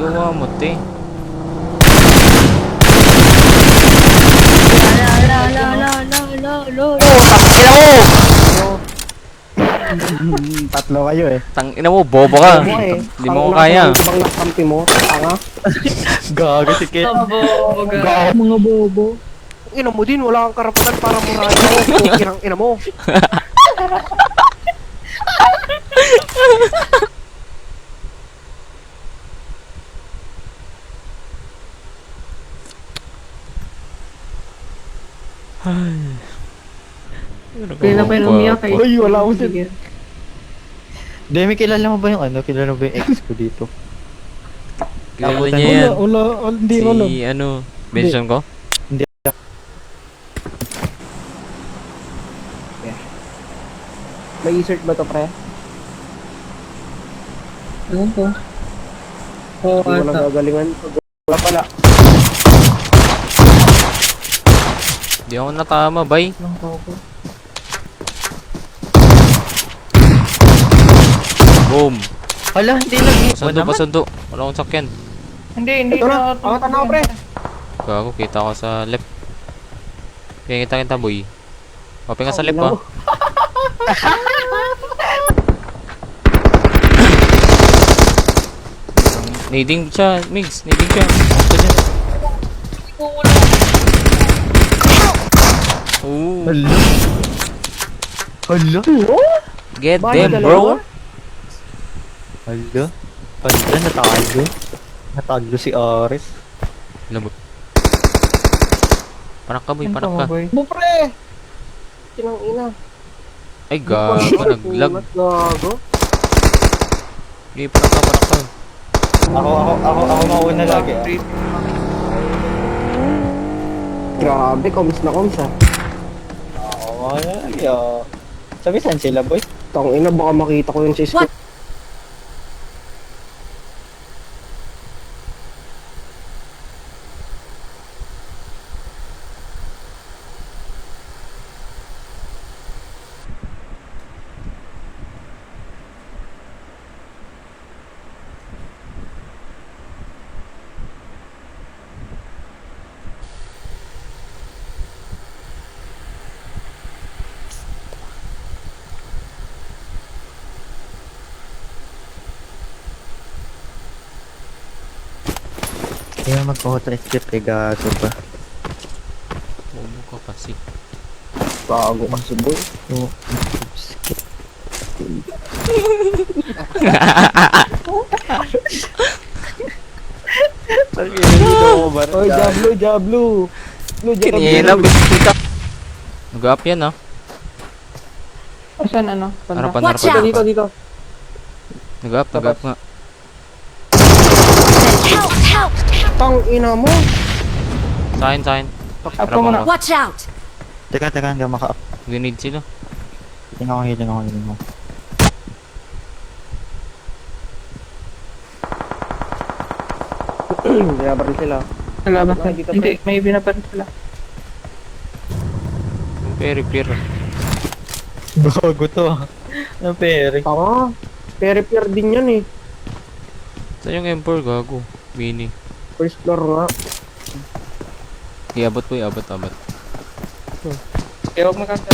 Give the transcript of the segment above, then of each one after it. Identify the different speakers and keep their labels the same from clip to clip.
Speaker 1: Gawa mo, te. Tangina mo!
Speaker 2: Tatlo kayo eh.
Speaker 1: Tangina mo, bobo ka. Hindi mo ko kaya.
Speaker 2: Ibang nakampi mo, tanga.
Speaker 3: Gago si Kit.
Speaker 2: Gago mga bobo. Ina mo din, wala kang karapatan para murahin mo. Kirang ina mo.
Speaker 4: Kailan pa yung umiyak eh.
Speaker 2: Uy, wala akong sige.
Speaker 3: Demi, kilala mo ba yung ano? Kilala mo ba yung ex ko dito?
Speaker 1: Kilala niya yan.
Speaker 2: Hindi ko
Speaker 1: Si ano, mention ko?
Speaker 3: Hindi.
Speaker 2: May insert ba to, pre?
Speaker 4: Ano to? Oo,
Speaker 2: Hindi ko lang
Speaker 4: ata.
Speaker 2: gagalingan. Wala pala.
Speaker 1: Hindi ako natama, bay.
Speaker 4: Lang ako.
Speaker 1: Boom.
Speaker 3: Hala, hindi lagi.
Speaker 1: Pasundo, pasundo. Wala akong sakyan.
Speaker 4: Hindi
Speaker 2: Ito na, angatan ako, pre.
Speaker 1: Gago, kita ko sa left. Kaya kita boy. Open ka sa left,
Speaker 2: Ina
Speaker 1: ha?
Speaker 2: mo.
Speaker 1: Nading siya, Migs. Nading siya. Basta dyan. Ooh.
Speaker 3: Hala. Hala.
Speaker 1: Get
Speaker 2: Bakit
Speaker 1: them,
Speaker 2: dalawa?
Speaker 1: bro.
Speaker 3: Hala. Hala, natalo. Natalo si Ares.
Speaker 1: Alam mo. Panak ka, boy. Panak ka.
Speaker 2: Mo, pre. Kinang ina.
Speaker 1: Ay, gago. Naglag.
Speaker 2: Gago.
Speaker 1: Hindi, panak ka, panak ka.
Speaker 3: Ako mauna lagi.
Speaker 2: Grabe, komis na komis ah.
Speaker 3: Ako mauna lagi. Sabi saan sila, boy?
Speaker 2: Tang ina, baka makita ko yung sa scope.
Speaker 3: Kaya magpa-auto-escape kay gaso pa.
Speaker 1: Bobo ka kasi.
Speaker 2: Bago kasi boy.
Speaker 3: So, escape.
Speaker 2: Oy, Jablo, Jablo.
Speaker 1: Kinina, kita. Nag-up yan, ha?
Speaker 4: Saan ano? Banda?
Speaker 1: Harapan,
Speaker 5: Watch
Speaker 1: harapan.
Speaker 5: out!
Speaker 2: Dito, dito.
Speaker 1: Nag-up nga.
Speaker 5: Help! Help!
Speaker 2: Tang ina mo.
Speaker 1: Sa akin.
Speaker 4: Ako muna.
Speaker 5: Watch out!
Speaker 3: Teka, hanggang maka-up.
Speaker 1: Grenade sila.
Speaker 3: Hiling ako.
Speaker 2: Binabaril sila.
Speaker 4: Nalaban
Speaker 2: Ay, dito,
Speaker 4: Hindi, may binapan sila.
Speaker 1: Very clear.
Speaker 3: Bago to. Ang pere.
Speaker 2: Tanga. Pere-pere din yan eh.
Speaker 1: Saan yung M4, gago? Mini.
Speaker 2: First floor nga.
Speaker 1: Iabot po, abot.
Speaker 4: Kaya huwag magkakita.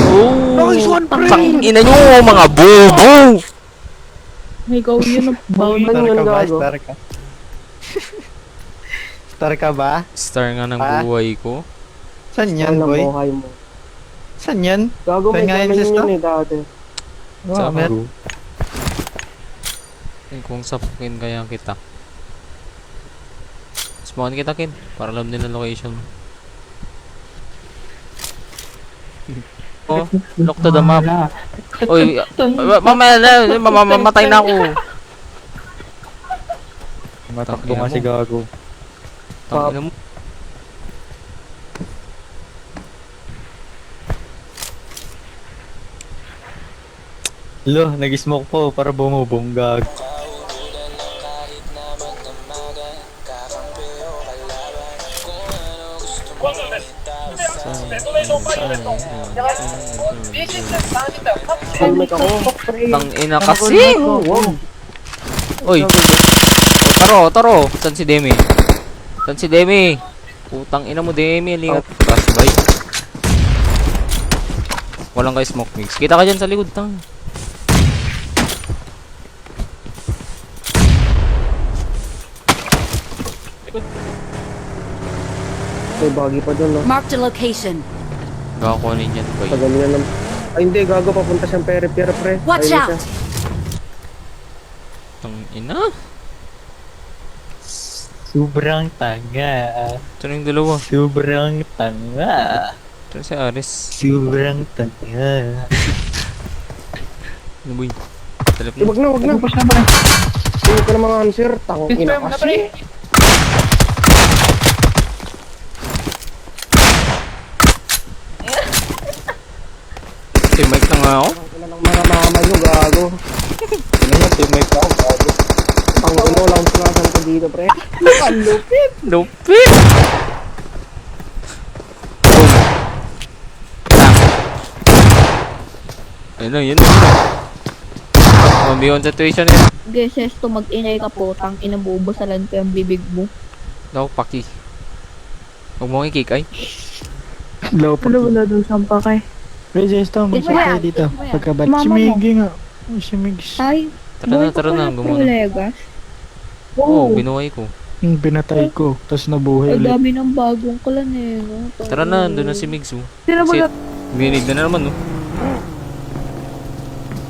Speaker 1: Oh!
Speaker 2: Nice one, pre!
Speaker 1: Tangina nyo, mga bobo!
Speaker 4: May ikaw yun ang
Speaker 2: Bawal
Speaker 4: bawal.
Speaker 2: man yun, gago.
Speaker 3: Star ka. Star ka ba?
Speaker 1: Star nga ng
Speaker 3: Ah?
Speaker 1: buhay ko.
Speaker 3: Saan yan,
Speaker 2: Yan ang
Speaker 3: boy?
Speaker 2: buhay mo.
Speaker 3: Saan yan?
Speaker 2: Gago, may
Speaker 3: Saan nga yung
Speaker 2: ganun
Speaker 3: sister?
Speaker 2: yun eh dati.
Speaker 1: Sa
Speaker 3: Mer-
Speaker 1: Kung sapukin kaya kita. Spawn kita, Kin. Para alam nila location mo. Oh, look to the map. Oy, mamaya na, mamamatay na ako.
Speaker 3: Matakbo nga si gago.
Speaker 1: Tangina mo.
Speaker 3: Lo, nag-smoke po para bumubong gag.
Speaker 2: Helmet ako.
Speaker 1: Tangina kasi.
Speaker 2: Wow.
Speaker 1: Oy, Taro. Saan si Demi? Putang ina mo, Demi. Lingat. Crash bay. Walang kayo smoke mix. Kita ka dyan sa likod, tang.
Speaker 2: May bagi pa dun, no?
Speaker 5: Marked a location.
Speaker 1: Gakakunin yan, bay.
Speaker 2: Tagal niya lang. Ay, hindi. Gago. Papunta siyang pere-pere, pre.
Speaker 5: Watch
Speaker 2: Ayun
Speaker 5: out!
Speaker 2: siya.
Speaker 1: Tang ina.
Speaker 3: Sobrang tanga.
Speaker 1: Ito na yung dalawa.
Speaker 3: Sobrang tanga.
Speaker 1: Ito na si Aris.
Speaker 3: Sobrang tanga.
Speaker 1: Ano boy? Talap
Speaker 2: Eh,
Speaker 1: na.
Speaker 2: wag na, wag na.
Speaker 4: Tapos na ba?
Speaker 2: Tingin ka ng mga answer. Tangong ina
Speaker 4: Spam na
Speaker 2: kasi.
Speaker 4: pre.
Speaker 1: Teammate na nga ako.
Speaker 2: Ina ng mga mama nyo, gago.
Speaker 3: Ano nga, teammate ako, bago.
Speaker 2: Ang ulo lang sinasan ko dito, pre. Ang lupit.
Speaker 1: Lupit! Boom. Lang. Ayun na, yun na. Beyond situation yan.
Speaker 6: Geses to mag-inay ka po, tang inabubusalan ko yung bibig mo.
Speaker 1: Daw, paki. Huwag mo kick ay.
Speaker 3: Low pa.
Speaker 4: Wala dun sa pakay.
Speaker 3: Reyes, ito, magsakay dito. Pagkabat.
Speaker 6: Mama mo.
Speaker 3: Simigi nga. Simigi.
Speaker 6: Ay,
Speaker 1: Tara na, gumuna.
Speaker 6: Legas.
Speaker 1: Oo, binuhay ko.
Speaker 3: Yung binatay ko, tapos nabuhay
Speaker 6: Ay,
Speaker 3: ulit.
Speaker 6: dami ng bagong kalan eh, no?
Speaker 1: Tara na, doon na si Migsu.
Speaker 4: Sino ba
Speaker 1: Sit. Binig na naman, no?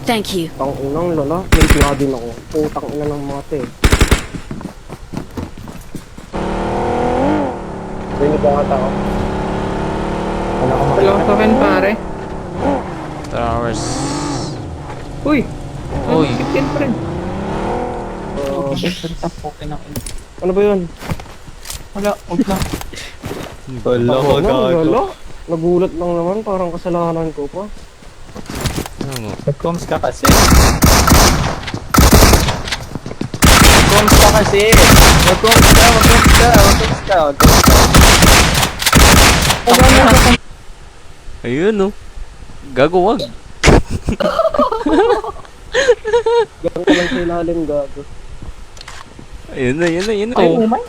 Speaker 5: Thank you.
Speaker 2: Tang inang lola. Nantiya din ako. Putang ina ng mga te. Rinig ka ata ako.
Speaker 3: Wala ko
Speaker 4: Wala sa akin pare.
Speaker 1: Towers.
Speaker 4: Uy!
Speaker 1: Uy.
Speaker 4: 15 pa rin.
Speaker 2: Ano ba yun?
Speaker 4: Wala, huwag lang.
Speaker 3: Wala ko
Speaker 2: Ano,
Speaker 3: gago.
Speaker 2: lolo? Nagulat lang naman. Parang kasalanan ko pa.
Speaker 1: Ano mo?
Speaker 3: Nag-coms ka kasi. Nag-coms ka kasi. Nag-coms ka.
Speaker 1: Ayun, no? Gago, wag.
Speaker 2: Gano'n ka lang sa ilalim, gago.
Speaker 1: Ayun na.
Speaker 4: Ay,
Speaker 1: Oh.
Speaker 4: umay.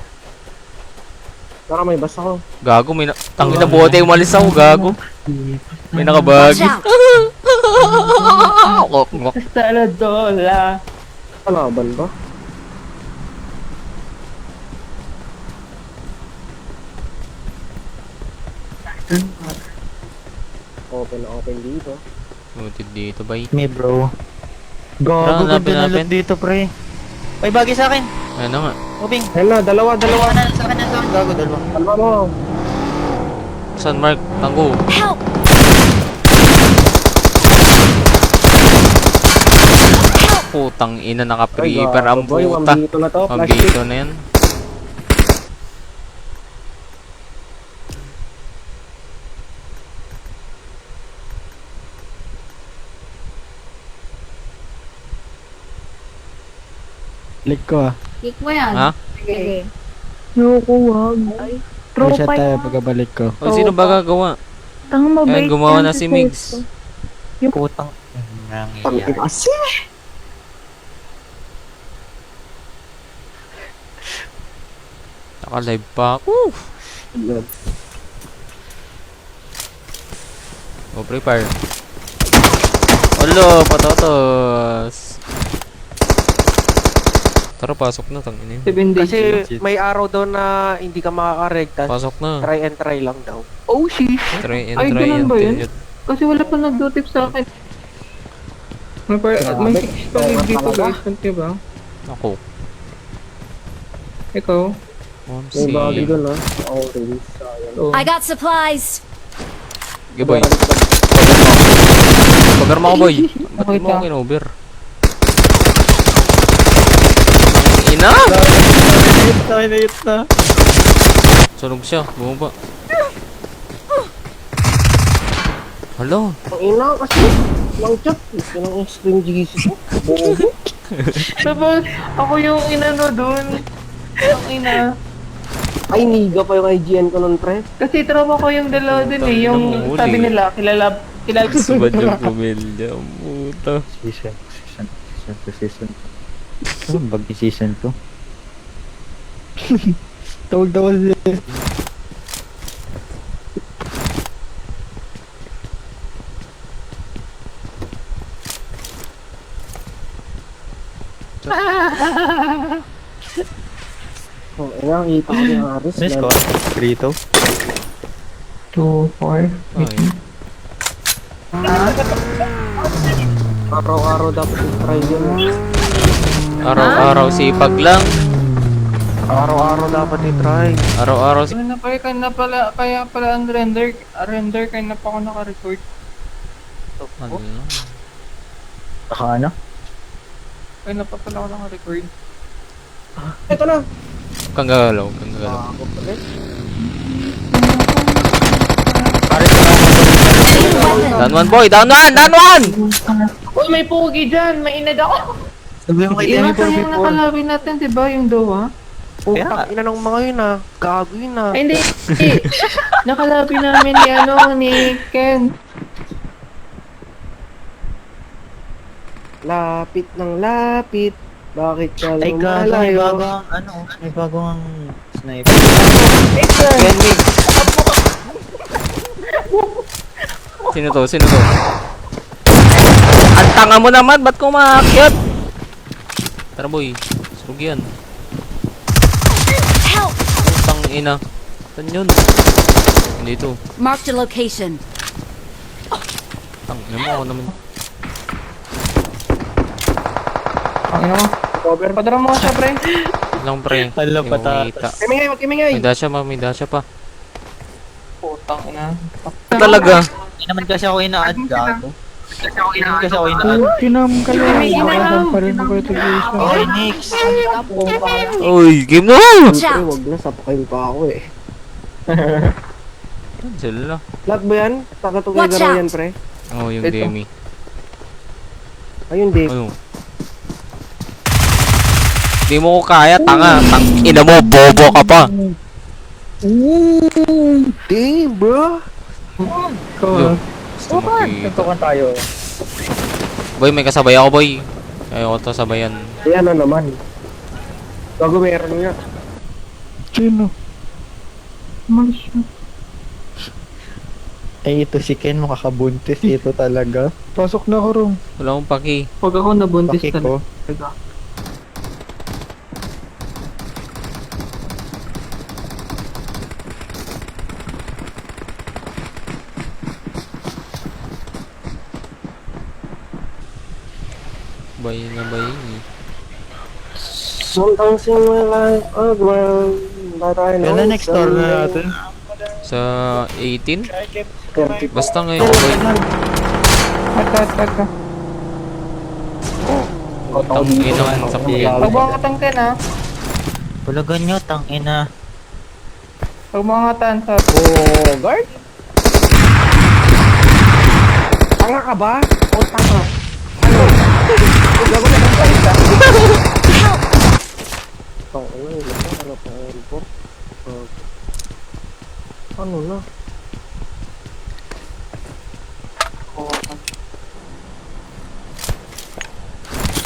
Speaker 2: Baka may basta ko.
Speaker 1: Gago, may na... Tangin na bote, umalis ako, gago. May
Speaker 5: Watch
Speaker 1: nakabagi.
Speaker 5: out!
Speaker 4: Basta na dola.
Speaker 2: Kalaban ba? Open na open dito.
Speaker 1: Mutid dito, bay.
Speaker 3: Me bro.
Speaker 1: Tara,
Speaker 3: Gago
Speaker 1: hanapin
Speaker 3: ganda na
Speaker 1: natin.
Speaker 3: lang dito pre. May bagay sa akin.
Speaker 1: Ano nga?
Speaker 3: Moving.
Speaker 2: Ayun na, dalawa.
Speaker 3: Sa akin. Gago, dalawa.
Speaker 2: Kalma mo.
Speaker 1: San Mark, tanggo.
Speaker 5: Help!
Speaker 1: Putang ina,
Speaker 2: Ay,
Speaker 1: naka-prepper ang
Speaker 2: gago, boy.
Speaker 1: puta.
Speaker 2: Wambito na to. Plastic.
Speaker 1: Mabito na yan.
Speaker 3: Lik ko ah.
Speaker 6: Kick mo yan.
Speaker 1: Ha?
Speaker 6: Sige.
Speaker 4: Ayoko, wag.
Speaker 6: Ay,
Speaker 3: Reset
Speaker 6: tropa
Speaker 3: tayo
Speaker 6: yan.
Speaker 3: pagkabalik ko.
Speaker 1: O, sino ba gagawa?
Speaker 6: Tanga mabait
Speaker 1: Ayan, gumawa
Speaker 6: yan
Speaker 1: na si Migs.
Speaker 6: Sesto.
Speaker 3: Putang.
Speaker 2: Tangin kasi.
Speaker 1: Naka-live pa ako. O, prepare. Olo, patotos. Tara, pasok na, tangin yun.
Speaker 4: 7 days.
Speaker 2: Kasi may araw daw na hindi ka makaka-regtas.
Speaker 1: Pasok na.
Speaker 2: Try and try lang daw.
Speaker 4: Oh, sheesh.
Speaker 1: Try and
Speaker 4: Ay,
Speaker 1: try
Speaker 4: ganun
Speaker 1: and
Speaker 4: ba yun?
Speaker 1: tell it.
Speaker 4: Kasi wala pa nag-tip sa akin. May 6 pa rin dito guys. Kunti ba?
Speaker 1: Ako.
Speaker 4: Ikaw?
Speaker 2: May bagi
Speaker 1: Si...
Speaker 2: doon ha. Orange. Sayang.
Speaker 4: Oh.
Speaker 5: I got supplies.
Speaker 1: Okay, boy. Cover mo ako, boy. Ba't
Speaker 4: Okay
Speaker 1: mo ako
Speaker 4: ka.
Speaker 1: kinover? Ina!
Speaker 3: Hit na.
Speaker 1: Sunog siya. Bumaba. Hala.
Speaker 2: Ang ina kasi. Lang chat. Yung extreme GC ko. Bobo.
Speaker 4: Tapos, ako yung inano dun. Ang ina.
Speaker 2: Ay, niga pa yung IGN ko nun, pre.
Speaker 4: Kasi tropa ko yung dalawa dun eh. Yung
Speaker 1: Huli.
Speaker 4: sabi nila, kilala.
Speaker 1: Subad yung pumilya. Puta.
Speaker 3: Season. Ano bag season to? Tawag daw kasi.
Speaker 2: Oh, ayan, kita ko yung Aris.
Speaker 3: Miss ko. Grito.
Speaker 4: 2, 4.
Speaker 1: Ay,
Speaker 2: Araw-araw dapat i-try yun.
Speaker 1: araw-araw sipag lang.
Speaker 2: Araw-araw dapat i-try.
Speaker 1: Araw-araw si...
Speaker 4: Kaya pala ang render kaya na pa ako naka-record.
Speaker 1: Ano?
Speaker 3: Saka ano?
Speaker 4: Kaya na pa pala ako naka-record.
Speaker 2: Ito na.
Speaker 1: Kang gagalaw, kang gagalaw.
Speaker 2: Ako pala.
Speaker 1: Down one boy, down one, down one!
Speaker 4: Uy, may pugi dyan! May inad ako!
Speaker 3: Sabi mo kay
Speaker 4: Iwan
Speaker 3: Demi
Speaker 4: sa yung nakalabi natin, di ba? Yung doha?
Speaker 2: Putang ina ng mga yun ah. Gago yun ah.
Speaker 4: Ay, hindi. Nakalabi namin ni ni Ken.
Speaker 2: Lapit ng lapit. Bakit ka
Speaker 3: Ay, gago. May
Speaker 2: lumalayo?
Speaker 3: bagong, ano, may bagong sniper.
Speaker 1: Ken Mig. Sino to? Sino to? Ang tanga mo naman, ba't ko maakyat? Tara boy, surug yan.
Speaker 5: Help!
Speaker 1: Tang ina. Saan yun? Hindi ito.
Speaker 5: Marked a location.
Speaker 1: Tang ina mo ako naman.
Speaker 4: Ang ina mo.
Speaker 2: Cover.
Speaker 4: Padara mo siya, pre.
Speaker 1: Lang pre.
Speaker 3: Hala,
Speaker 1: Hindi mo
Speaker 3: patatas.
Speaker 1: makita.
Speaker 2: Kimingay, magkimingay.
Speaker 1: May dasha pa.
Speaker 4: Putang ina.
Speaker 1: Talaga.
Speaker 3: Hindi naman kasi ako ina-add, gago. Hindi naman kasi ako ina-add.
Speaker 2: Kinam kayo.
Speaker 4: May ginam.
Speaker 2: Pa rin ako ito guys.
Speaker 3: Okay, next.
Speaker 1: Uy, game na!
Speaker 5: Watch
Speaker 2: Pre,
Speaker 5: out!
Speaker 2: wag na. Sapakain pa ako eh.
Speaker 1: Cancel na.
Speaker 2: Lahat ba yan? Tagatugay
Speaker 5: Watch
Speaker 2: garaw
Speaker 5: out.
Speaker 2: yan, pre.
Speaker 1: Oh, yung
Speaker 4: Ito.
Speaker 1: Demi.
Speaker 2: Ayun, Dave.
Speaker 1: Ano? Di mo ko kaya, tanga. Tang ina mo, bobo ka pa.
Speaker 2: Damn, bro.
Speaker 1: Yo, gusto makita.
Speaker 3: Nagtukan tayo.
Speaker 1: Boy, may kasabay ako, boy. Ayoko to sabayan.
Speaker 2: Ayan na naman. Gago, meron nga.
Speaker 3: Sino?
Speaker 4: Malis siya.
Speaker 3: Ay, ito si Ken, makakabuntis. Ito talaga. Pasok na ko, Rom.
Speaker 1: Wala akong paki.
Speaker 4: Pag ako nabuntis
Speaker 3: Paki ko.
Speaker 4: talaga.
Speaker 1: Bay na bay.
Speaker 2: Sometimes in my life, a world that I know.
Speaker 3: Kailan next door na natin?
Speaker 1: Sa 18?
Speaker 2: 30.
Speaker 1: Basta ngayon, boy.
Speaker 4: Ata.
Speaker 1: Tang ina mo sa piyan.
Speaker 4: Pag mga katang Ken, ha?
Speaker 3: Hulagan nyo, tang ina.
Speaker 4: Pag mga katan sa...
Speaker 2: Oh, guard? Tanga ka ba? O tanga? Ano? Gago na ng paisa. Tanga na, ilan na, ano pa, report? Ano na?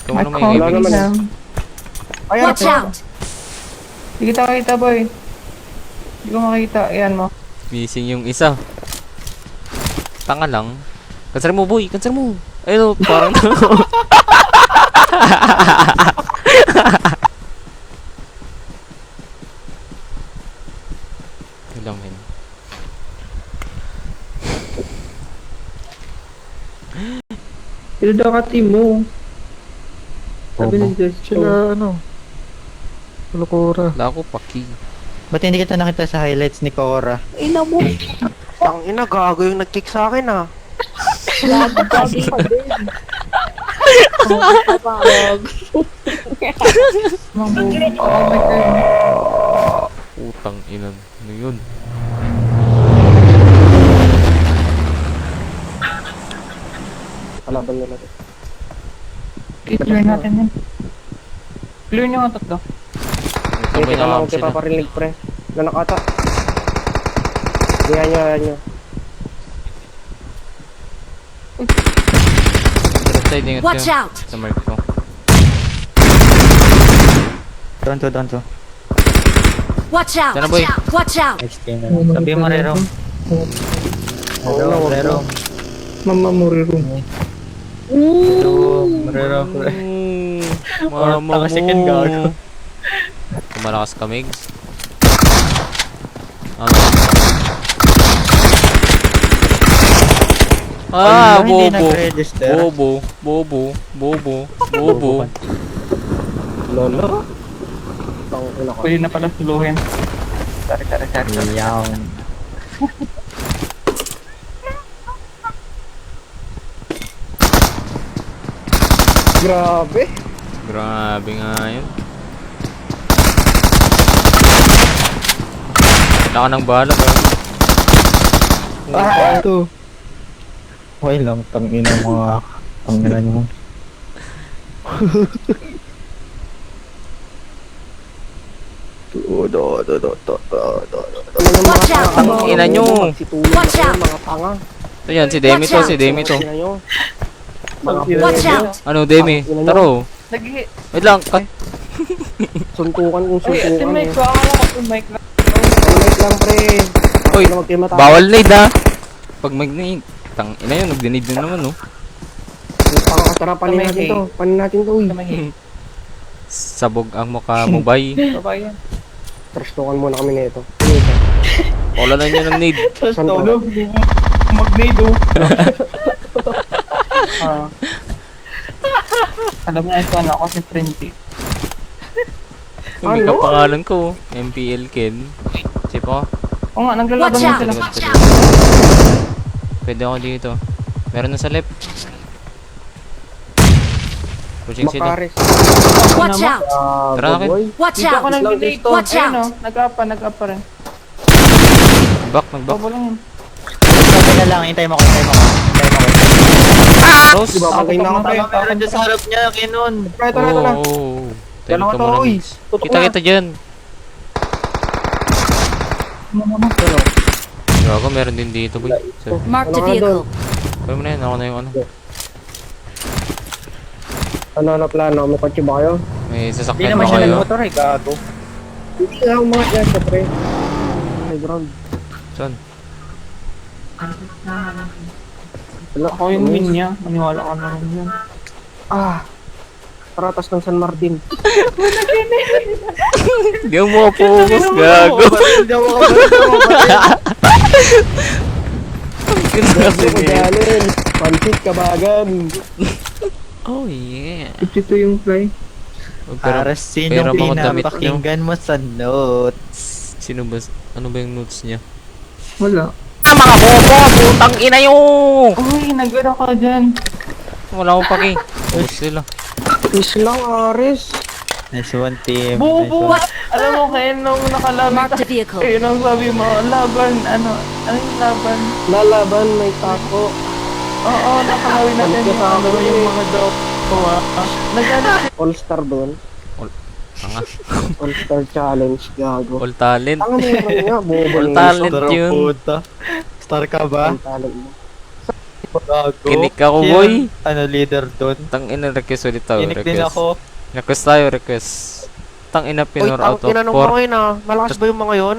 Speaker 1: Ito mo naman yung
Speaker 2: Wala
Speaker 1: ibig.
Speaker 2: naman. Ayan,
Speaker 5: Watch out!
Speaker 4: Hindi kita makita, boy. Hindi ko makita. Ayan mo.
Speaker 1: Missing yung isa. Tanga lang. Cancel mo, boy. Cancel mo. Ayun, parang... Yun lang, men.
Speaker 4: Ito daw ka team mo. Sabi ni Jess.
Speaker 3: Sila, ano? Lukura.
Speaker 1: Wala ako paki.
Speaker 3: Ba't hindi kita nakita sa highlights ni Cora?
Speaker 2: ina mo. Tang ina, gago yung nag-kick sa akin ah.
Speaker 6: Gago pa din.
Speaker 1: Putang inan. Ano yun?
Speaker 2: Kalaban nila.
Speaker 4: I-clear natin yun. Clear nyo nga tatlo.
Speaker 1: Sabay
Speaker 2: Kita
Speaker 1: na
Speaker 2: na
Speaker 1: ako
Speaker 2: ako
Speaker 1: sila.
Speaker 2: paparinig pre. Nanakata. Yan nyo.
Speaker 1: Left side, ingat
Speaker 5: Watch
Speaker 1: kayo.
Speaker 5: out!
Speaker 1: Sa mark ko.
Speaker 3: Doon to.
Speaker 5: Watch out!
Speaker 1: Sana, boy.
Speaker 5: Watch out!
Speaker 3: Next game na. Sabi mo, Rero. Rero.
Speaker 4: Mama Morirum.
Speaker 3: Rero.
Speaker 1: Mama
Speaker 3: Or second gago.
Speaker 1: Malakas ka, Migs. Ano? Ah,
Speaker 3: Hindi
Speaker 1: bobo.
Speaker 3: nag-register.
Speaker 1: Bobo.
Speaker 2: Lolo. Tang ina ko.
Speaker 4: Pwede na pala suluhin.
Speaker 3: Yaw.
Speaker 2: Grabe.
Speaker 1: Grabe nga yun. Wala ka ng bala, bro.
Speaker 3: Ito. Okay lang, tangina mga tangina nyo.
Speaker 5: Watch out!
Speaker 1: Ina nyo.
Speaker 5: Watch out!
Speaker 2: Mga tanga.
Speaker 1: Ito yan, si Demi to, si Demi to.
Speaker 2: Ina nyo. Mga
Speaker 5: Watch out!
Speaker 1: Ano, Demi? Taro.
Speaker 4: Nag-hit.
Speaker 1: Wait lang. Ay,
Speaker 2: suntukan kung
Speaker 4: Ay,
Speaker 2: suntukan.
Speaker 4: teammate ko. Ako mic lang.
Speaker 2: Wait lang, pre.
Speaker 1: Oy,
Speaker 2: Huwag kayo matapos.
Speaker 1: bawal nade ha. Pag mag-nade. Tang ina yun, nag-nade din naman, no?
Speaker 2: Tanga, tara, panin natin to. Panin natin to, uy.
Speaker 1: Sabog ang mukha mo, bay.
Speaker 4: Babae yan.
Speaker 2: Trastukan muna kami nito.
Speaker 1: Wala na niya ng nade.
Speaker 2: Saan ka?
Speaker 4: Tulog. Mag-nade oh. Alam mo ito ano ako si Printy.
Speaker 1: Hindi ka pangalan ko. MPL Ken. Chip ako.
Speaker 4: Oo nga, naglalaban
Speaker 5: Watch
Speaker 4: na
Speaker 5: out!
Speaker 4: sila.
Speaker 5: Watch out!
Speaker 1: Pwede ako dito. Meron na sa left. Pushing sila.
Speaker 2: Makares.
Speaker 5: Watch out!
Speaker 1: Tara na, Ken.
Speaker 2: Boy.
Speaker 5: Watch
Speaker 4: Dito ako
Speaker 5: out!
Speaker 4: nag-nade.
Speaker 5: Watch
Speaker 4: Ayun
Speaker 5: out!
Speaker 4: oh, nag-up rin.
Speaker 1: Back.
Speaker 4: Bobo lang yun.
Speaker 3: Sabi na lang, hintay mo ko.
Speaker 1: Rose.
Speaker 2: Diba, pagay na ako tayo.
Speaker 3: Meron dyan sa harap niya, Kinon.
Speaker 2: Ito na.
Speaker 1: Oh.
Speaker 2: Dalawa
Speaker 1: Tayo ka
Speaker 2: to,
Speaker 1: muna,
Speaker 2: uy.
Speaker 1: Migs.
Speaker 2: Tutok na.
Speaker 1: Kita dyan. Gago, meron din dito, boy. So,
Speaker 5: Marked a
Speaker 2: Ano nga
Speaker 5: vehicle.
Speaker 1: kaya mo na yun. Ako na yung ano.
Speaker 2: Ano na plano? May kotse ba kayo?
Speaker 1: May
Speaker 3: Hindi
Speaker 1: sasakyan
Speaker 3: naman
Speaker 1: ba
Speaker 3: siya
Speaker 1: kayo?
Speaker 3: nag-motor eh, gago.
Speaker 2: Hindi nga umangat yan, syempre. May ground.
Speaker 1: Saan?
Speaker 2: Wala.
Speaker 4: Ako yung win niya. Maniwala ka na rin yun.
Speaker 2: Taratas ng San Martin.
Speaker 1: Hindi mo focus, gago.
Speaker 3: Hindi ako
Speaker 2: Gusto ko galing. Pansit kabagan.
Speaker 1: Oh, yeah.
Speaker 4: 52 yung fly.
Speaker 1: Pero,
Speaker 3: Para
Speaker 1: pero
Speaker 3: sinong
Speaker 1: mga damit nyo.
Speaker 3: pinapakinggan mo sa notes?
Speaker 1: Sino ba? Ano ba yung notes niya?
Speaker 4: Wala.
Speaker 1: Mga bobo! Putang ina yung!
Speaker 4: Uy, nag-ano ka dyan.
Speaker 1: Wala akong paki. Ubus sila.
Speaker 2: Peace lang, Ares.
Speaker 3: Nice one, team.
Speaker 4: Bobo!
Speaker 3: Nice one.
Speaker 4: Alam mo kayo nung nakalaban
Speaker 5: Marked a vehicle.
Speaker 4: Ayun ang sabi mo, laban, ano yung laban?
Speaker 2: Lalaban, may tako.
Speaker 4: Oo, nakalawin natin yung ano, yung mga dog ko Nag-ano
Speaker 2: All-star doon.
Speaker 1: Tanga.
Speaker 2: All-star challenge, gago.
Speaker 1: All talent.
Speaker 2: Ang meron nga, bobo
Speaker 1: All
Speaker 2: ng
Speaker 1: talent
Speaker 3: Star
Speaker 1: yun.
Speaker 3: puta. Star ka ba?
Speaker 2: All talent mo.
Speaker 3: Gago.
Speaker 1: Kinik ako,
Speaker 3: Yan,
Speaker 1: boy.
Speaker 3: Ano, leader doon?
Speaker 1: Tang ina, request ulit tayo.
Speaker 3: Kinik din
Speaker 1: Request.
Speaker 3: ako.
Speaker 1: Request tayo, request. Tang ina,
Speaker 2: Uy,
Speaker 1: pinor out of
Speaker 2: inanong mo
Speaker 1: 4.
Speaker 2: ngayon ah. Malakas ba yung mga yon?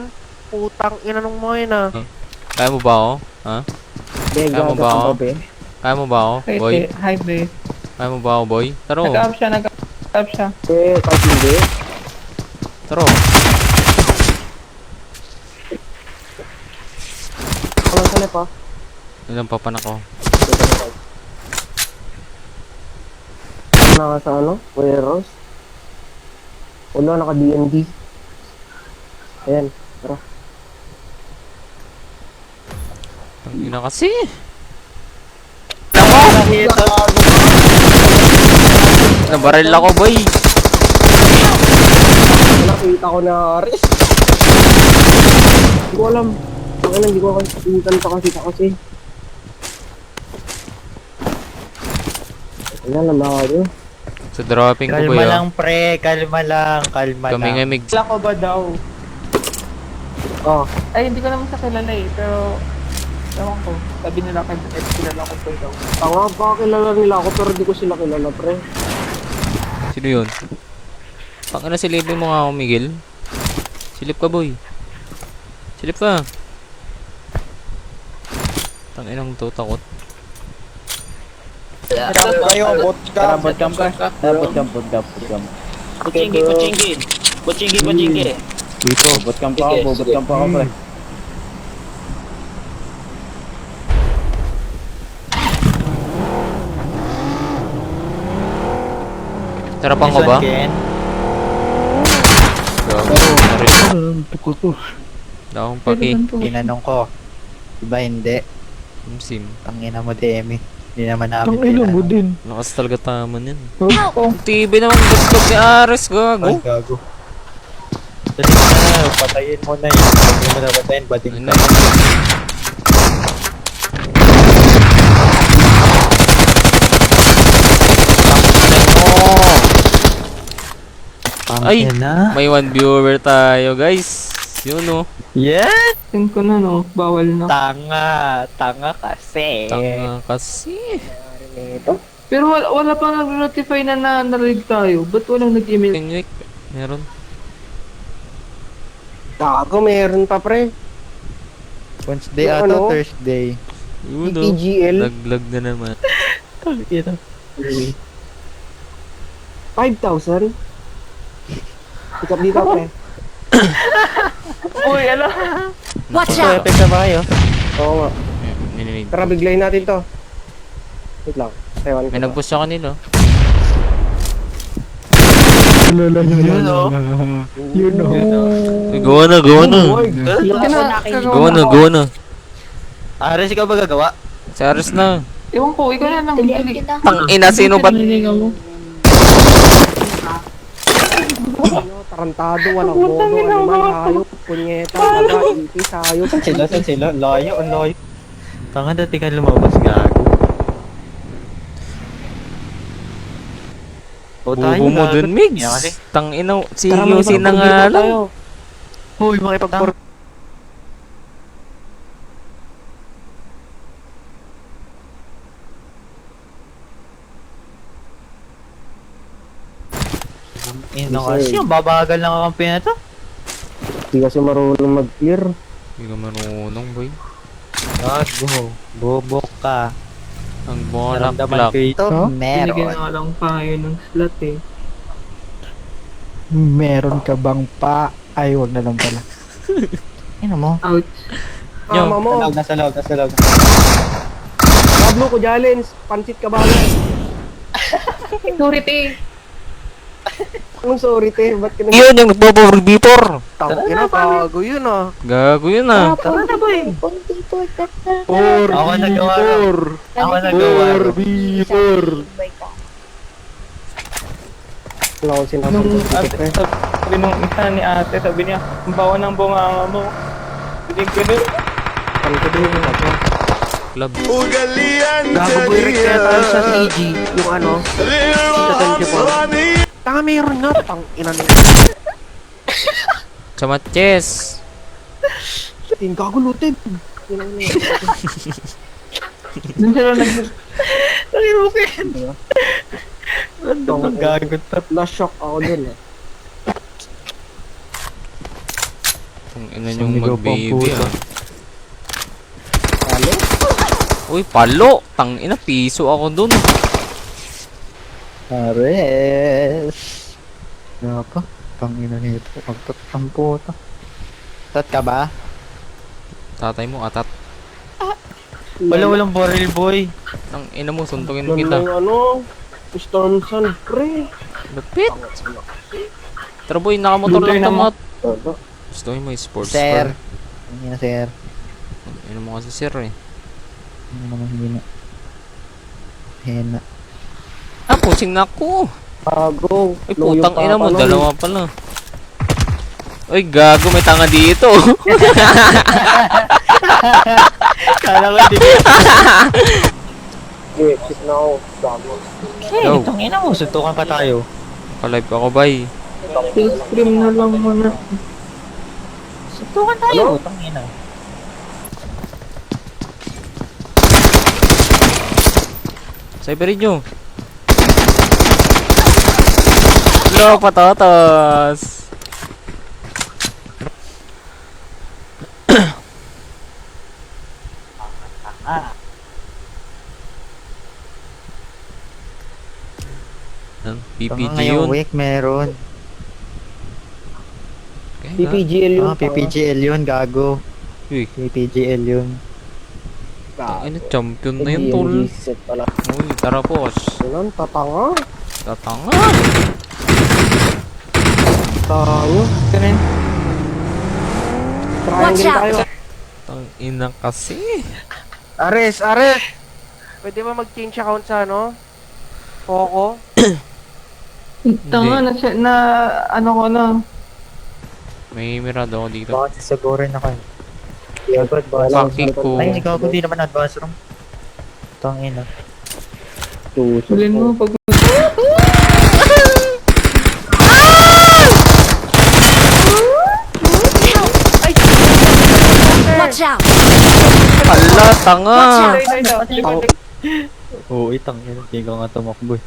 Speaker 2: Putang, inanong mo ngayon ah.
Speaker 1: Kaya mo ba ako? Ha?
Speaker 2: Bega,
Speaker 1: Kaya mo ba ako?
Speaker 2: gabi.
Speaker 1: Kaya mo ba ako, boy?
Speaker 4: Hi, babe.
Speaker 1: Kaya mo ba ako, boy? Taro.
Speaker 4: Nag-up siya.
Speaker 2: Kahit hindi.
Speaker 1: Taro.
Speaker 2: Walang salip ah.
Speaker 1: Ilang papan ako.
Speaker 2: Naka sa ano? Warehouse. Wala, naka DND. Ayan, tara.
Speaker 1: Tang ina kasi.
Speaker 3: Nakita.
Speaker 1: Nabaril ako, boy.
Speaker 2: Nakita ko na Ares. Hindi ko alam. Hindi ko kapitan pa kasi. Ayan, lamado.
Speaker 1: Sa dropping ko, boy.
Speaker 3: Kalma lang, pre. Kalma lang.
Speaker 1: Kami nga, Migs.
Speaker 4: Wala ko ba daw?
Speaker 2: Oh,
Speaker 4: Ay, hindi ko naman sa kilala eh, pero ewan ko. Sabi nila kay kilala ko pa daw.
Speaker 2: tanga pa kilala nila ako pero di ko sila kilala, pre.
Speaker 1: Sino yun? Pang ina, silipin mo nga ako, Miguel. Silip ka, boy. Silip ka. Tanginang to, takot.
Speaker 2: Kayo, bot ka.
Speaker 7: Bootcamp ka? Bootcamp. Kucinggi.
Speaker 3: Dito.
Speaker 7: Bootcamp pa ako, pre.
Speaker 1: Tarapan ko ba?
Speaker 3: Ken.
Speaker 1: Gago. Daong paki.
Speaker 3: Tinanong ko. Diba hindi?
Speaker 1: Sim.
Speaker 3: Tangina mo, Demi. Hindi naman namin
Speaker 2: Tangina mo din.
Speaker 1: Lakas talaga taman yan.
Speaker 2: Oh,
Speaker 1: TV naman gusto ni Ares, gago.
Speaker 3: Ay, gago. Dali na, patayin mo na yun. Hindi mo na patayin, bading
Speaker 1: Ayun
Speaker 3: ka.
Speaker 1: na. Ay!
Speaker 3: Na.
Speaker 1: May 1 viewer tayo, guys. Yun, oh.
Speaker 3: Yes!
Speaker 4: Send ko na, no? Bawal na.
Speaker 3: Tanga kasi.
Speaker 1: Tanga kasi.
Speaker 4: Pero wala pang nag-notify na narinig tayo. Ba't walang nag-email?
Speaker 1: Tingwik. Meron.
Speaker 2: gago, meron pa, pre.
Speaker 3: Wednesday
Speaker 2: Yung
Speaker 3: ato,
Speaker 2: ano?
Speaker 3: Thursday.
Speaker 1: Yun, oh.
Speaker 2: PGL.
Speaker 1: Laglag na naman.
Speaker 3: Ito.
Speaker 2: 5,000? Pick up dito, pre.
Speaker 3: Uy, ano?
Speaker 5: Watch out!
Speaker 3: Perfect na ba kayo?
Speaker 2: Oo nga.
Speaker 1: Nininig.
Speaker 2: Tara, biglayin natin to. Wait lang. Taiwan ko.
Speaker 1: May nag-push sa kanila.
Speaker 3: Yun o.
Speaker 2: Yun o.
Speaker 1: Uy, gawa na, gawa na. Gawa na.
Speaker 3: Ares, ikaw ba gagawa?
Speaker 1: Si Ares na.
Speaker 4: Ewan ko, ikaw na lang.
Speaker 6: Talian
Speaker 4: Dali.
Speaker 6: kita.
Speaker 1: Tang ina, sino ba?
Speaker 4: Paniningan mo.
Speaker 2: Tarantado, walang bono, animal, hayop, punyeta, daga, ipis, hayop.
Speaker 3: Saan sila? Layo, ang layo. Tanga dati ka lumabas, gago. O
Speaker 1: Bubo mo
Speaker 3: gago.
Speaker 1: dun, Migs.
Speaker 3: Yan kasi.
Speaker 1: Tang ina, si Yosi na nga lang.
Speaker 3: Hoy, makipagpor... Ino kasi, ang babagal ng kakampi na to.
Speaker 2: Hindi kasi marunong mag-clear.
Speaker 1: Hindi ka marunong, boy.
Speaker 3: Gago, bobo ka.
Speaker 1: Ang bulaklak.
Speaker 3: ko ito,
Speaker 4: Binigyan nga lang tayo ng slot eh.
Speaker 2: Meron ka bang pa? Ay, wag na lang pala.
Speaker 3: Ino mo?
Speaker 4: Ouch.
Speaker 1: Yo.
Speaker 2: Tama mo.
Speaker 3: Nasa loob.
Speaker 2: Pablo ko, Jalens. Pansit ka ba?
Speaker 4: Security!
Speaker 2: Anong sorry, te? Ba't ka
Speaker 1: Yun, yung nagpo-4v4.
Speaker 2: Tangina, gago yun ah.
Speaker 1: Gago yun ah.
Speaker 6: Tara na, boy. Punti po, tata.
Speaker 3: Ako nagawa. Ako nagawa.
Speaker 2: Wala akong
Speaker 4: Nung
Speaker 2: sinasabi. pre.
Speaker 4: sabi nung isa ni ate, sabi niya, ang bawa ng bunganga mo. Hindi ko din.
Speaker 2: Ano ko din yun ako?
Speaker 1: Club.
Speaker 2: Gago boy, rekleta tayo sa CG. Yung ano? Sa 24. Tanga meron nga. Tang ina nila.
Speaker 1: Chamaches.
Speaker 2: Ting gago lutin.
Speaker 4: Doon sila
Speaker 3: Ang gagot pa.
Speaker 2: Na-shock ako dun eh.
Speaker 1: Kung ina yung mag-baby
Speaker 3: puto.
Speaker 1: ah.
Speaker 2: Ano?
Speaker 1: Uy, palo. Tang ina, piso ako dun.
Speaker 3: Ares. Ano pa? Pangina nito. Magtatampo to. Tat ka ba?
Speaker 1: Tatay mo, atat.
Speaker 3: Walang barrel boy.
Speaker 1: Tang ina mo, suntukin
Speaker 2: Doon
Speaker 1: kita.
Speaker 2: lang ano? Stormson, pre.
Speaker 1: Lupit. Tara boy, nakamotor
Speaker 4: Lutoy
Speaker 1: lang
Speaker 4: na mo.
Speaker 1: tamat. Gusto mo yung sports
Speaker 3: Sir.
Speaker 1: car.
Speaker 3: Hindi na sir.
Speaker 1: Ina mo kasi sir eh.
Speaker 3: Hindi naman hindi na. Hena.
Speaker 1: Ah, pusing na ako.
Speaker 2: Gago.
Speaker 1: Ay, putang ina mo, dalawa pala. Uy, gago, may tanga dito.
Speaker 3: Kala ko hindi.
Speaker 2: Okay, exit na ako. Gago.
Speaker 1: Yo.
Speaker 3: Itong ina mo. Suntukan pa tayo.
Speaker 1: Ka-live ako, bay.
Speaker 4: Full screen na lang muna.
Speaker 3: Suntukan tayo. Itong ina.
Speaker 1: Cyberin nyo. Hello, patatas. PPG
Speaker 3: ngayong
Speaker 1: yun.
Speaker 3: week meron.
Speaker 1: Okay,
Speaker 4: PPGL yun.
Speaker 3: PPGL yun, gago.
Speaker 1: Uy,
Speaker 3: PPGL yun.
Speaker 1: ano, champion na yun, tol.
Speaker 7: set pala.
Speaker 1: Uy, tara, boss.
Speaker 2: Yun, tatanga.
Speaker 1: Tatanga.
Speaker 2: Tayo.
Speaker 5: Watch
Speaker 2: Triangle
Speaker 5: out.
Speaker 2: tayo.
Speaker 1: Tang ina kasi.
Speaker 2: Ares, Ares! Pwede ba mag-change account sa ano? Poco?
Speaker 4: Tanga na ano ko na.
Speaker 1: May mirado ako dito.
Speaker 3: Baka sasagurin ako. Gago, advance room.
Speaker 1: Paki ko.
Speaker 3: Ay, gago, di naman advance room. Tangina.
Speaker 4: Hulin mo pag
Speaker 5: Watch out!
Speaker 1: Hala, tanga.
Speaker 5: Watch out!
Speaker 3: Oo, tangina. Hindi ka nga tumakbo eh.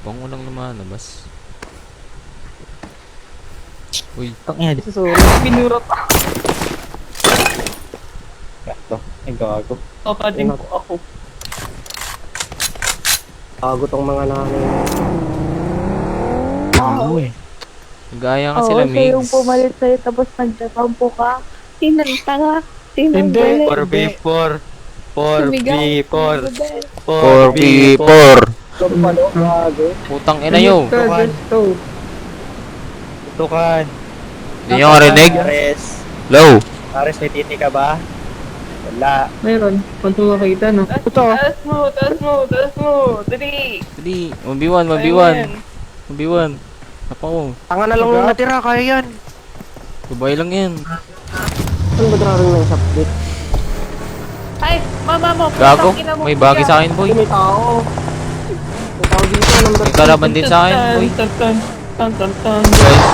Speaker 1: Bang walang lumalabas. Uy,
Speaker 3: Tangina, di sa
Speaker 4: binurot
Speaker 3: Gato. Ay, gago.
Speaker 4: din po ako.
Speaker 2: Bago tong mga nanay.
Speaker 3: Gago eh.
Speaker 1: gaya nga
Speaker 6: Oo,
Speaker 1: sila,
Speaker 6: siya yung
Speaker 1: Migs.
Speaker 6: pumalit sa'yo tapos nagtatampo ka. Sinantanga.
Speaker 3: Hindi.
Speaker 6: Sinanggalit.
Speaker 3: 4v4.
Speaker 6: Sumigaw.
Speaker 3: 4v4.
Speaker 1: 4v4.
Speaker 2: Bago.
Speaker 1: Putang ina nyo.
Speaker 4: Gusto.
Speaker 3: Tutukan.
Speaker 1: Hindi nyo marinig?
Speaker 3: Ares.
Speaker 1: Low.
Speaker 3: Ares, may titi ka ba? Wala.
Speaker 4: Meron. Kung makita no.
Speaker 2: Ito.
Speaker 4: Taas mo. Dali.
Speaker 1: Dali. 1v1, 1v1. 1v1. Napaw.
Speaker 2: Tanga na lang yung natira, kaya yan.
Speaker 1: Babay lang yan.
Speaker 2: Ano ba drawing ng subject?
Speaker 6: Ay, mama mo.
Speaker 1: Gago.
Speaker 6: putang ina mo,
Speaker 1: May bagi
Speaker 6: kuya.
Speaker 1: sa akin, boy.
Speaker 2: May tao. May tao dito, number
Speaker 1: May kalaban din sa akin, boy.
Speaker 4: Tan.
Speaker 1: Guys.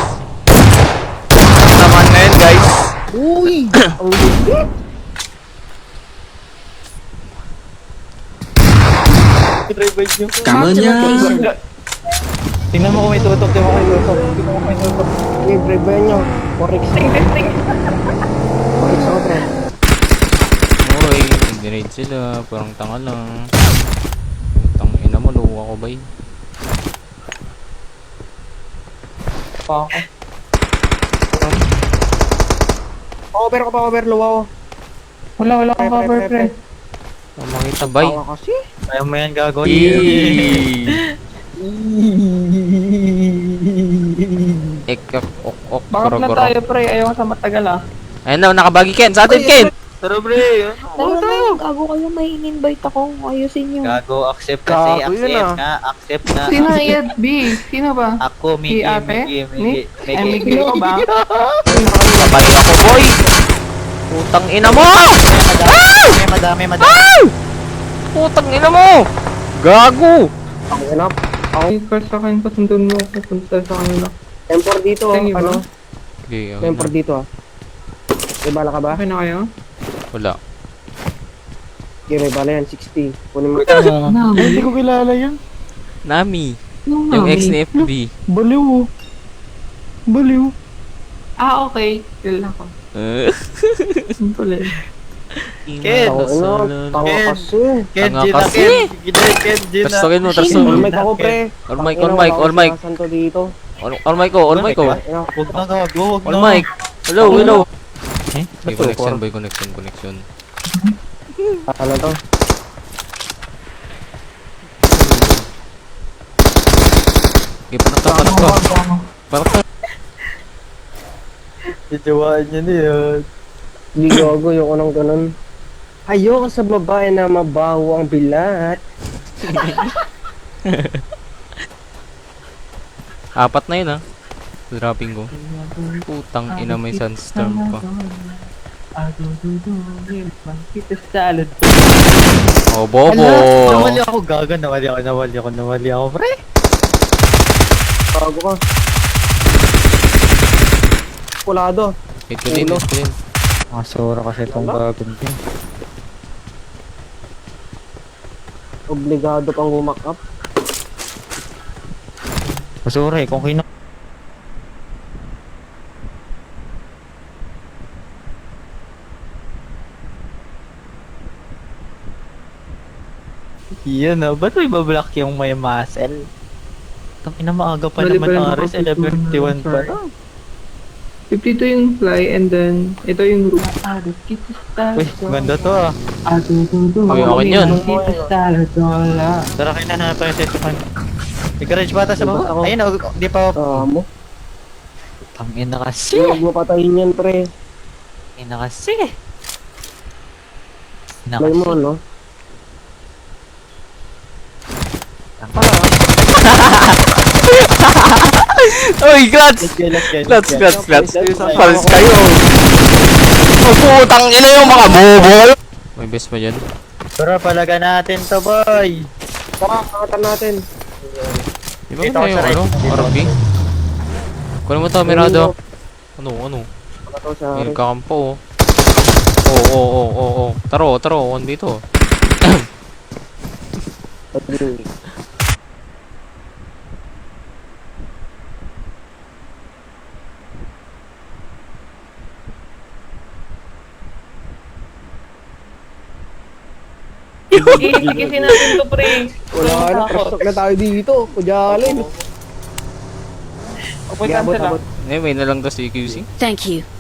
Speaker 1: Naman ngayon, guys.
Speaker 2: Uy! Ang lupit!
Speaker 5: Marked a location.
Speaker 3: Tingnan mo kung may tutok. Tingnan mo kung may tutok. Tingnan mo kung may tutok.
Speaker 2: Okay, brave ba yan nyo? Forex. Forex ako, pre.
Speaker 1: Uy, dinate sila. Parang tanga lang. Tang ina mo, luwa ko ba
Speaker 2: Pa-over ko, pa-over. Luwa ko.
Speaker 4: Wala akong cover pre.
Speaker 1: Makita, bay.
Speaker 2: Tawa kasi.
Speaker 3: Ayaw mo yan, gago.
Speaker 1: Ekak, ok, ok,
Speaker 4: Bakit na
Speaker 1: goro,
Speaker 4: tayo pre? Ayaw sa matagal ah.
Speaker 1: Ayun na, nakabagi Ken. Sa atin, Ken.
Speaker 3: Tara, pre.
Speaker 6: Tara, gago kayo, may in-invite ako. Ayusin nyo.
Speaker 3: Gago, accept kasi.
Speaker 2: Gago yun,
Speaker 3: Accept
Speaker 2: ah.
Speaker 3: nga. Accept nga.
Speaker 4: Sino yan? B? Sino ba?
Speaker 3: Ako,
Speaker 4: Si
Speaker 3: Miggy,
Speaker 4: ate?
Speaker 3: Miggy.
Speaker 4: Ay, Miggy ko ba?
Speaker 1: Kabali ako, boy. Putang ina mo!
Speaker 3: Madami.
Speaker 1: Putang ina mo! Gago!
Speaker 2: Ang inap.
Speaker 4: Ay, first sa akin, pasundun mo ako. Punta sa kanila.
Speaker 2: Temper dito,
Speaker 4: Thank you,
Speaker 2: ano?
Speaker 1: Okay, okay
Speaker 2: Temper
Speaker 1: na.
Speaker 2: dito, ah. May bala ka ba?
Speaker 4: Okay na kayo?
Speaker 1: Wala.
Speaker 2: Okay, may bala yan, 60. Kunin mo.
Speaker 3: Hindi ko kilala yan.
Speaker 1: Nami. Yung ex ni FB.
Speaker 3: Baliw.
Speaker 4: Ah, okay. Kailan ako. Simple eh.
Speaker 3: Ken.
Speaker 2: Tanga
Speaker 3: Ken.
Speaker 2: kasi.
Speaker 3: Ken,
Speaker 1: Tanga
Speaker 3: Gina,
Speaker 1: kasi.
Speaker 3: Ken, Gina.
Speaker 1: Trastokin mo,
Speaker 2: All
Speaker 1: trastokin.
Speaker 2: mic ako, pre.
Speaker 1: All mic, all mic, all mic.
Speaker 2: Santo dito.
Speaker 1: All mic ko, all mic ko.
Speaker 2: Ano?
Speaker 3: Huwag na, gago.
Speaker 1: All mic. Hello, hello.
Speaker 3: Eh?
Speaker 1: Boy, connection, boy, connection.
Speaker 2: Ano to?
Speaker 1: Okay, panak ka. Panak ka.
Speaker 3: Jijawaan niya na yan.
Speaker 2: Hindi gago, yung unang ganun. Ayoko sa babae na mabaho ang bilat.
Speaker 1: Apat na yun, ha. Dropping ko. Putang ina, may sunstorm pa.
Speaker 4: Salad.
Speaker 1: Oh, bobo.
Speaker 3: Nawali ako, gaga. Nawali ako, pre.
Speaker 2: Bago ka. Kulado.
Speaker 1: Hit ko din, hit ko din.
Speaker 3: Masura kasi itong bagong din.
Speaker 2: Obligado kang gumakap.
Speaker 3: Masura eh, kung kino. Yun oh, ba't may bablock yung may muscle? Tangina maaga pa
Speaker 4: Bali
Speaker 3: naman
Speaker 4: pala
Speaker 3: Aris,
Speaker 4: nakapit
Speaker 3: 11:51 pa.
Speaker 4: mo. 52 yung fly and then ito yung roof.
Speaker 3: Uy, ganda to ah.
Speaker 1: Uy, okay yun.
Speaker 3: Tara kayo na natin yung session. May garage bata sa baba. Ayun oh, di pa.
Speaker 7: Mo.
Speaker 3: Tangina kasi.
Speaker 7: Huwag mo patayin yan, pre.
Speaker 3: Tangina kasi.
Speaker 7: Play mo, no?
Speaker 1: Uy, clutch! Clutch. Palis kayo. Putang ina yung mga bobo. May best pa dyan.
Speaker 3: Tara, palaga natin to boy.
Speaker 7: Tara, kakatan natin.
Speaker 1: Di ba
Speaker 3: Dito
Speaker 1: ba
Speaker 3: ako sa
Speaker 1: yung
Speaker 3: right.
Speaker 1: RB? Kunin mo to, Mirado. Ano?
Speaker 7: Ito sa
Speaker 1: May
Speaker 7: Aris.
Speaker 1: kakampo oh. Oo. Taro, 1v2.
Speaker 4: Ikisin natin to, pre.
Speaker 7: Wala na, pasok na tayo dito. Kudyalin.
Speaker 4: Okay, cancel lang.
Speaker 1: May na lang to si QC.
Speaker 5: Thank you.